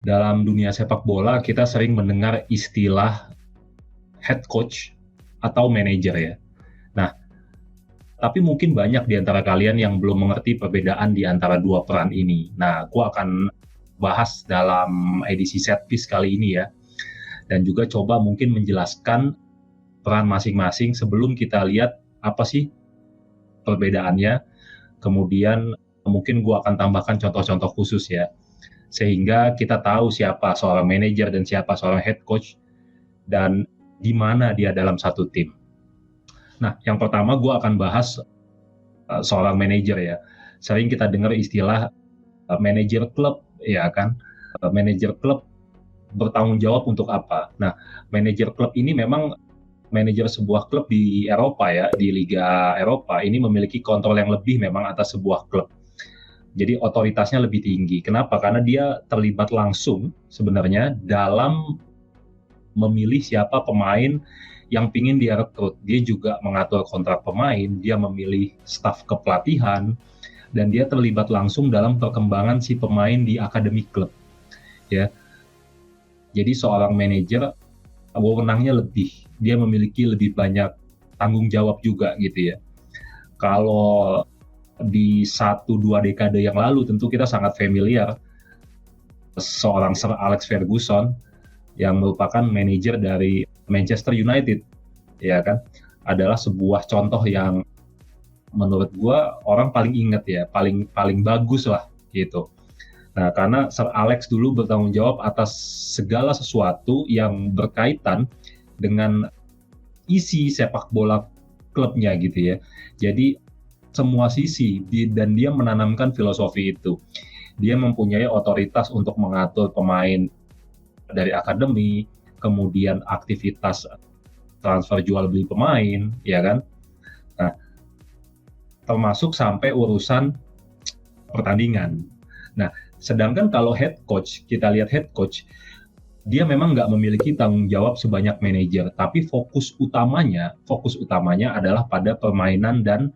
Dalam dunia sepak bola kita sering mendengar istilah head coach atau manajer ya. Nah, tapi mungkin banyak di antara kalian yang belum mengerti perbedaan di antara dua peran ini. Nah, aku akan bahas dalam edisi set piece kali ini ya. Dan juga coba mungkin menjelaskan peran masing-masing sebelum kita lihat apa sih perbedaannya. Kemudian mungkin gua akan tambahkan contoh-contoh khusus ya. Sehingga kita tahu siapa seorang manajer dan siapa seorang head coach dan di mana dia dalam satu tim. Nah, yang pertama gue akan bahas seorang manajer ya. Sering kita dengar istilah manajer klub, ya kan? Manajer klub bertanggung jawab untuk apa? Nah, manajer klub ini memang manajer sebuah klub di Eropa ya, di Liga Eropa ini memiliki kontrol yang lebih memang atas sebuah klub. Jadi otoritasnya lebih tinggi. Kenapa? Karena dia terlibat langsung sebenarnya dalam memilih siapa pemain yang pingin dia rekrut. Dia juga mengatur kontrak pemain, dia memilih staf kepelatihan, dan dia terlibat langsung dalam perkembangan si pemain di akademi klub. Ya, jadi seorang manajer wewenangnya lebih, dia memiliki lebih banyak tanggung jawab juga gitu ya. Kalau di 1-2 dekade yang lalu tentu kita sangat familiar seorang Sir Alex Ferguson yang merupakan manajer dari Manchester United, ya kan, adalah sebuah contoh yang menurut gua orang paling inget ya, paling bagus lah gitu. Nah, karena Sir Alex dulu bertanggung jawab atas segala sesuatu yang berkaitan dengan isi sepak bola klubnya gitu ya. Jadi semua sisi dan dia menanamkan filosofi itu. Dia mempunyai otoritas untuk mengatur pemain dari akademi, kemudian aktivitas transfer jual beli pemain, ya kan? Nah, termasuk sampai urusan pertandingan. Nah, sedangkan kalau head coach, kita lihat head coach, dia memang nggak memiliki tanggung jawab sebanyak manajer, tapi fokus utamanya adalah pada permainan dan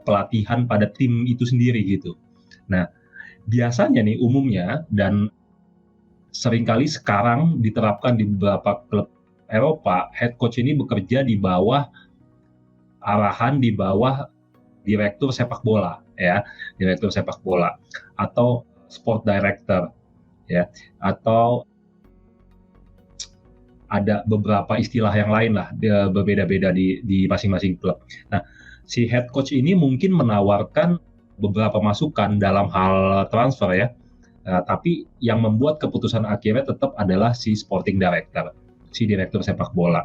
pelatihan pada tim itu sendiri gitu. Nah, biasanya nih umumnya dan seringkali sekarang diterapkan di beberapa klub Eropa, head coach ini bekerja di bawah arahan, di bawah direktur sepak bola ya, direktur sepak bola atau sport director ya, atau ada beberapa istilah yang lain lah, berbeda-beda di masing-masing klub. Nah, si head coach ini mungkin menawarkan beberapa masukan dalam hal transfer ya, tapi yang membuat keputusan akhirnya tetap adalah si sporting director, si direktur sepak bola.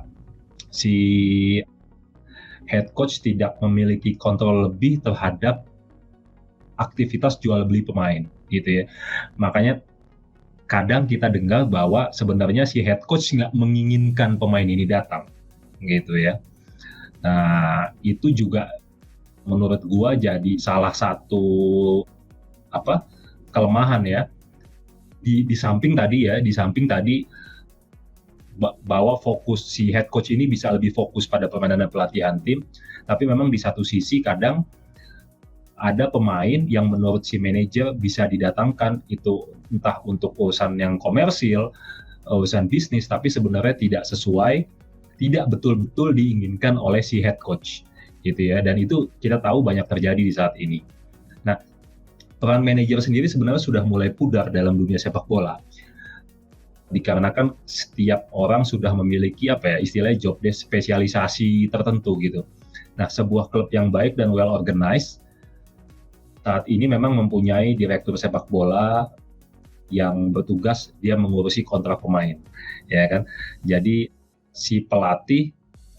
Si head coach tidak memiliki kontrol lebih terhadap aktivitas jual beli pemain gitu ya. Makanya kadang kita dengar bahwa sebenarnya si head coach nggak menginginkan pemain ini datang gitu ya. Nah, itu juga menurut gua jadi salah satu kelemahan ya. Di samping tadi bahwa fokus si head coach ini bisa lebih fokus pada permainan dan pelatihan tim, tapi memang di satu sisi kadang ada pemain yang menurut si manajer bisa didatangkan itu entah untuk urusan yang komersil, urusan bisnis, tapi sebenarnya tidak betul-betul diinginkan oleh si head coach gitu ya, dan itu kita tahu banyak terjadi di saat ini. Nah, peran manajer sendiri sebenarnya sudah mulai pudar dalam dunia sepak bola dikarenakan setiap orang sudah memiliki istilahnya job desk spesialisasi tertentu gitu. Nah, sebuah klub yang baik dan well organized saat ini memang mempunyai direktur sepak bola yang bertugas dia mengurusi kontrak pemain, ya kan. Jadi si pelatih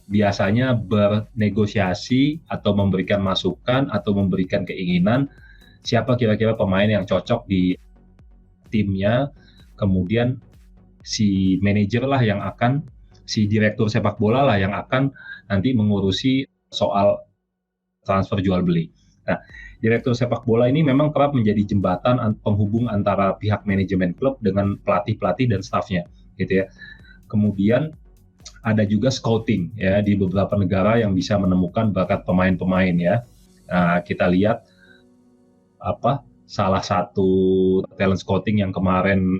biasanya bernegosiasi atau memberikan masukan atau memberikan keinginan siapa kira-kira pemain yang cocok di timnya, kemudian si manajer lah yang akan, si direktur sepak bola lah yang akan nanti mengurusi soal transfer jual beli. Nah, direktur sepak bola ini memang kerap menjadi jembatan penghubung antara pihak manajemen klub dengan pelatih-pelatih dan stafnya, gitu ya. Kemudian ada juga scouting ya di beberapa negara yang bisa menemukan bakat pemain-pemain ya. Nah, kita lihat salah satu talent scouting yang kemarin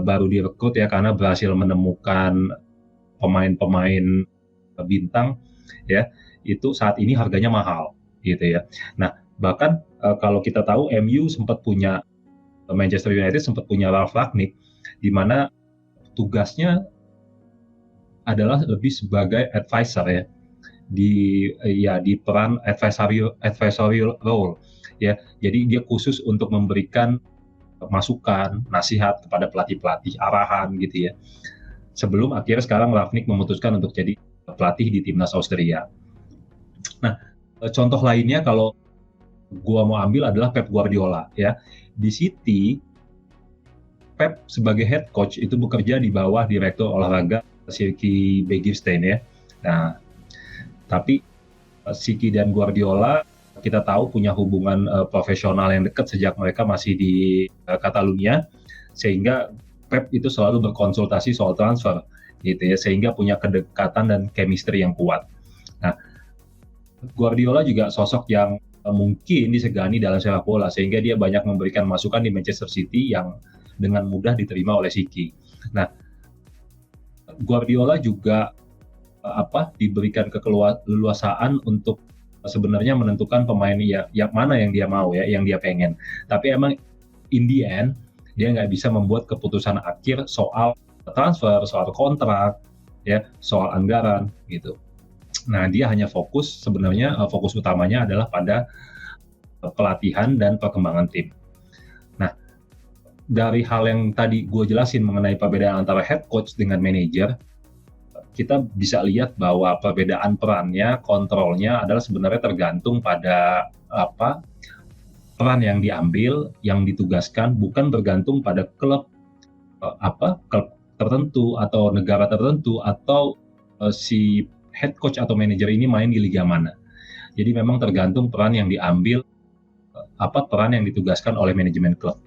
baru direkrut ya, karena berhasil menemukan pemain-pemain bintang ya, itu saat ini harganya mahal gitu ya. Nah, bahkan kalau kita tahu MU sempat punya, Manchester United sempat punya Ralf Rangnick, di mana tugasnya adalah lebih sebagai advisor ya, di peran advisorial role ya. Jadi dia khusus untuk memberikan masukan, nasihat kepada pelatih-pelatih, arahan gitu ya. Sebelum akhirnya sekarang Rangnick memutuskan untuk jadi pelatih di timnas Austria. Nah, contoh lainnya kalau gua mau ambil adalah Pep Guardiola ya. Di City, Pep sebagai head coach itu bekerja di bawah direktur olahraga Sirki Begiristain ya. Nah, tapi Siki dan Guardiola kita tahu punya hubungan profesional yang dekat sejak mereka masih di Catalunya, sehingga Pep itu selalu berkonsultasi soal transfer gitu ya, sehingga punya kedekatan dan chemistry yang kuat. Nah, Guardiola juga sosok yang mungkin disegani dalam sepak bola, sehingga dia banyak memberikan masukan di Manchester City yang dengan mudah diterima oleh Siki. Nah, Guardiola juga diberikan keleluasaan untuk sebenarnya menentukan pemain yang mana yang dia mau ya, yang dia pengen. Tapi emang in the end dia nggak bisa membuat keputusan akhir soal transfer, soal kontrak, ya, soal anggaran gitu. Nah, dia hanya fokus utamanya adalah pada pelatihan dan perkembangan tim. Nah, dari hal yang tadi gue jelasin mengenai perbedaan antara head coach dengan manajer, kita bisa lihat bahwa perbedaan perannya, kontrolnya adalah sebenarnya tergantung pada peran yang diambil, yang ditugaskan, bukan bergantung pada klub tertentu atau negara tertentu atau si head coach atau manajer ini main di liga mana. Jadi memang tergantung peran yang diambil, peran yang ditugaskan oleh manajemen klub.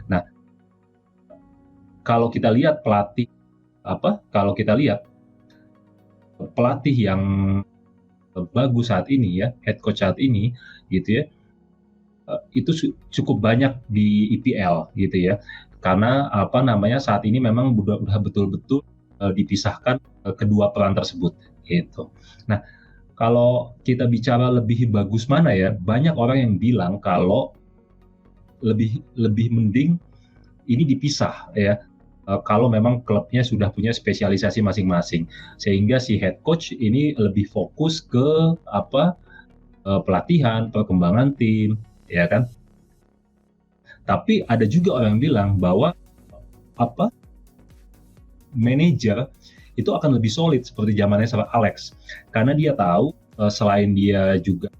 Nah, kalau kita lihat pelatih yang bagus saat ini ya, head coach saat ini gitu ya, itu cukup banyak di IPL gitu ya, karena saat ini memang udah betul-betul dipisahkan kedua peran tersebut gitu. Nah, kalau kita bicara lebih bagus mana ya, banyak orang yang bilang kalau lebih mending ini dipisah ya, kalau memang klubnya sudah punya spesialisasi masing-masing, sehingga si head coach ini lebih fokus ke pelatihan, perkembangan tim, ya kan? Tapi ada juga orang yang bilang bahwa manajer itu akan lebih solid seperti zamannya Sir Alex, karena dia tahu selain dia juga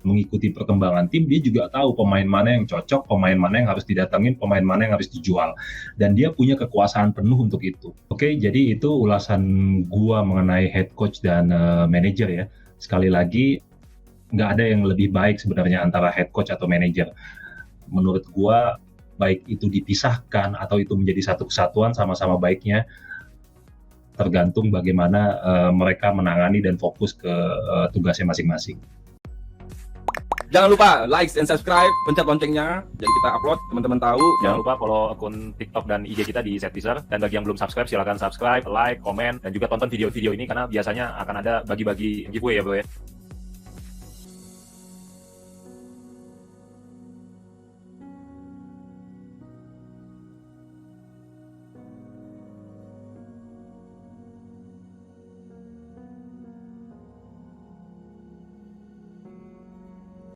mengikuti perkembangan tim, dia juga tahu pemain mana yang cocok, pemain mana yang harus didatangin, pemain mana yang harus dijual, dan dia punya kekuasaan penuh untuk itu. Oke, jadi itu ulasan gua mengenai head coach dan manajer ya. Sekali lagi, nggak ada yang lebih baik sebenarnya antara head coach atau manajer. Menurut gua, baik itu dipisahkan atau itu menjadi satu kesatuan, sama-sama baiknya, tergantung bagaimana mereka menangani dan fokus ke tugasnya masing-masing. Jangan lupa like and subscribe, pencet loncengnya, jadi kita upload teman-teman tahu. Jangan lupa follow akun TikTok dan IG kita di Setteaser. Dan bagi yang belum subscribe, silakan subscribe, like, komen, dan juga tonton video-video ini karena biasanya akan ada bagi-bagi giveaway ya bro ya.